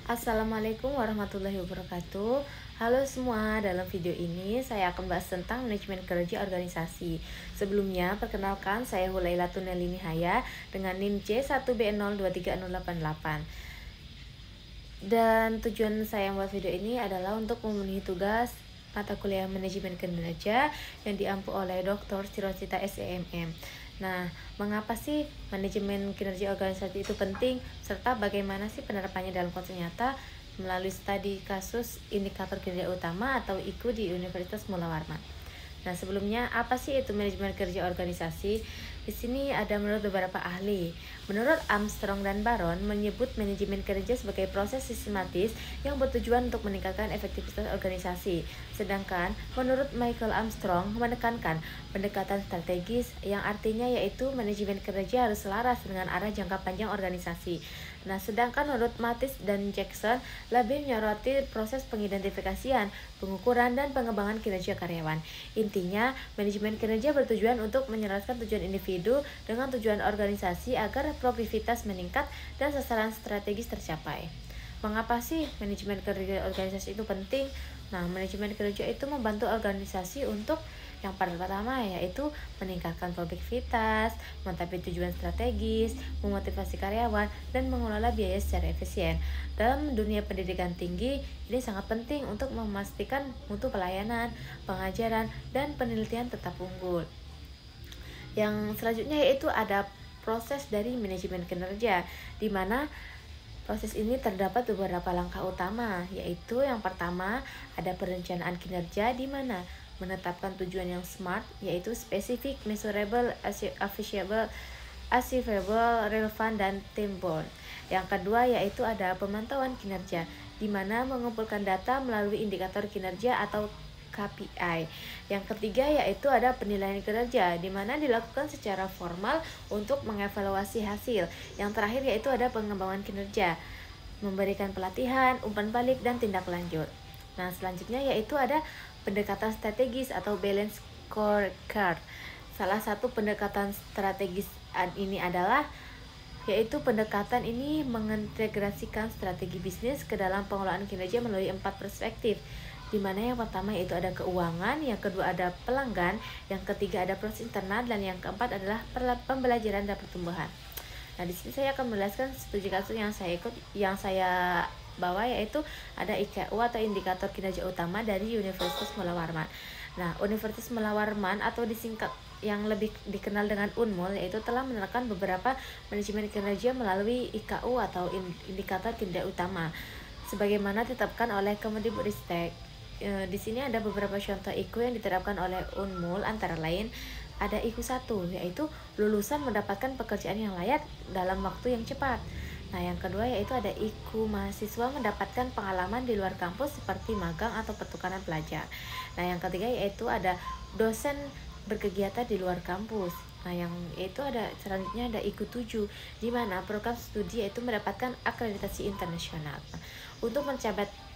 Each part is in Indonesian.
Assalamualaikum warahmatullahi wabarakatuh. Halo semua, dalam video ini saya akan bahas tentang manajemen kerja organisasi. Sebelumnya, perkenalkan saya Hulailatun Nelly Nihaya dengan NIM C1B023088. Dan tujuan saya membuat video ini adalah untuk memenuhi tugas mata kuliah manajemen kinerja yang diampu oleh Dr. Sirosita SEMM. Nah, mengapa sih manajemen kinerja organisasi itu penting, serta bagaimana sih penerapannya dalam konteks nyata melalui studi kasus indikator kinerja utama atau IKU di Universitas Mula Warman. Nah, sebelumnya apa sih itu manajemen kerja organisasi? Di sini ada menurut beberapa ahli. Menurut Armstrong dan Baron menyebut manajemen kerja sebagai proses sistematis yang bertujuan untuk meningkatkan efektivitas organisasi. Sedangkan menurut Michael Armstrong menekankan pendekatan strategis yang artinya yaitu manajemen kerja harus selaras dengan arah jangka panjang organisasi. Nah, sedangkan menurut Mattis dan Jackson lebih menyoroti proses pengidentifikasian, pengukuran, dan pengembangan kinerja karyawan. Intinya, manajemen kinerja bertujuan untuk menyelaraskan tujuan individu dengan tujuan organisasi agar produktivitas meningkat dan sasaran strategis tercapai. Mengapa sih manajemen kerja organisasi itu penting? Nah, manajemen kerja itu membantu organisasi untuk yang pertama yaitu meningkatkan produktivitas, mencapai tujuan strategis, memotivasi karyawan, dan mengelola biaya secara efisien. Dalam dunia pendidikan tinggi, ini sangat penting untuk memastikan mutu pelayanan, pengajaran, dan penelitian tetap unggul. Yang selanjutnya yaitu ada proses dari manajemen kinerja, di mana proses ini terdapat beberapa langkah utama, yaitu yang pertama ada perencanaan kinerja di mana menetapkan tujuan yang SMART, yaitu spesifik, measurable, achievable, relevant, dan time-bound. Yang kedua yaitu ada pemantauan kinerja, di mana mengumpulkan data melalui indikator kinerja atau KPI. Yang ketiga yaitu ada penilaian kinerja, di mana dilakukan secara formal untuk mengevaluasi hasil. Yang terakhir yaitu ada pengembangan kinerja, memberikan pelatihan, umpan balik, dan tindak lanjut. Nah, selanjutnya yaitu ada pendekatan strategis atau balance scorecard. Salah satu pendekatan strategis ini adalah yaitu pendekatan ini mengintegrasikan strategi bisnis ke dalam pengelolaan kinerja melalui 4 perspektif, di mana yang pertama yaitu ada keuangan, yang kedua ada pelanggan, yang ketiga ada proses internal, dan yang keempat adalah pembelajaran dan pertumbuhan. Nah, di sini saya akan menjelaskan studi kasus yang saya bawa, yaitu ada IKU atau indikator kinerja utama dari Universitas Mula Warman. Nah, Universitas Mula Warman atau disingkat yang lebih dikenal dengan UNMUL yaitu telah menerapkan beberapa manajemen kinerja melalui IKU atau indikator kinerja utama sebagaimana ditetapkan oleh Kemendikbudristek. Di sini ada beberapa contoh IKU yang diterapkan oleh UNMUL, antara lain ada IKU 1 yaitu lulusan mendapatkan pekerjaan yang layak dalam waktu yang cepat. Nah, yang kedua yaitu ada IKU mahasiswa mendapatkan pengalaman di luar kampus seperti magang atau pertukaran pelajar. Nah, yang ketiga yaitu ada dosen berkegiatan di luar kampus. Nah, yang itu ada selanjutnya ada IKU 7 di mana program studi yaitu mendapatkan akreditasi internasional. Nah,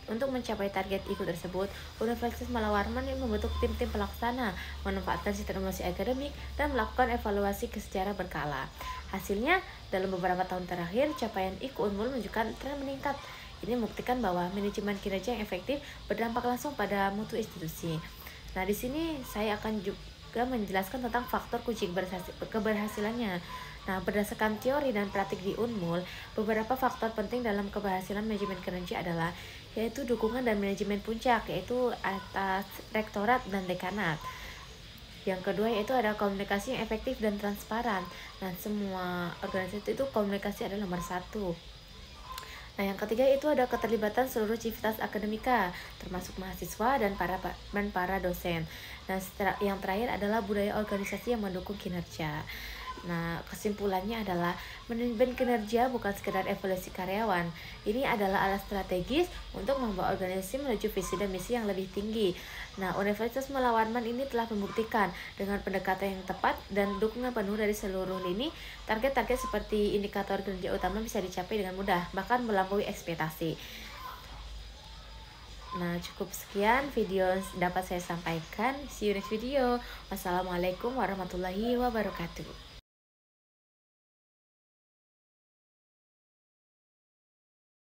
untuk mencapai target IKU tersebut, Universitas Mula Warman membentuk tim-tim pelaksana, memanfaatkan sistem evaluasi akademik, dan melakukan evaluasi secara berkala. Hasilnya, dalam beberapa tahun terakhir, capaian IKU Unmul menunjukkan tren meningkat. Ini membuktikan bahwa manajemen kinerja yang efektif berdampak langsung pada mutu institusi. Nah, di sini saya akan juga menjelaskan tentang faktor kunci keberhasilannya. Nah, berdasarkan teori dan praktik di Unmul, beberapa faktor penting dalam keberhasilan manajemen kinerja adalah yaitu dukungan dan manajemen puncak, yaitu atas rektorat dan dekanat. Yang kedua yaitu ada komunikasi yang efektif dan transparan. Nah, semua organisasi itu komunikasi adalah nomor 1. Nah, yang ketiga itu ada keterlibatan seluruh civitas akademika, termasuk mahasiswa dan para dosen. Nah, yang terakhir adalah budaya organisasi yang mendukung kinerja. Nah, kesimpulannya adalah manajemen kinerja bukan sekedar evaluasi karyawan. Ini adalah alat strategis untuk membawa organisasi menuju visi dan misi yang lebih tinggi. Nah, Universitas Mula Warman ini telah membuktikan dengan pendekatan yang tepat dan dukungan penuh dari seluruh lini, target-target seperti indikator kinerja utama bisa dicapai dengan mudah, bahkan melampaui ekspektasi. Nah, cukup sekian video dapat saya sampaikan. See you next video. Wassalamualaikum warahmatullahi wabarakatuh.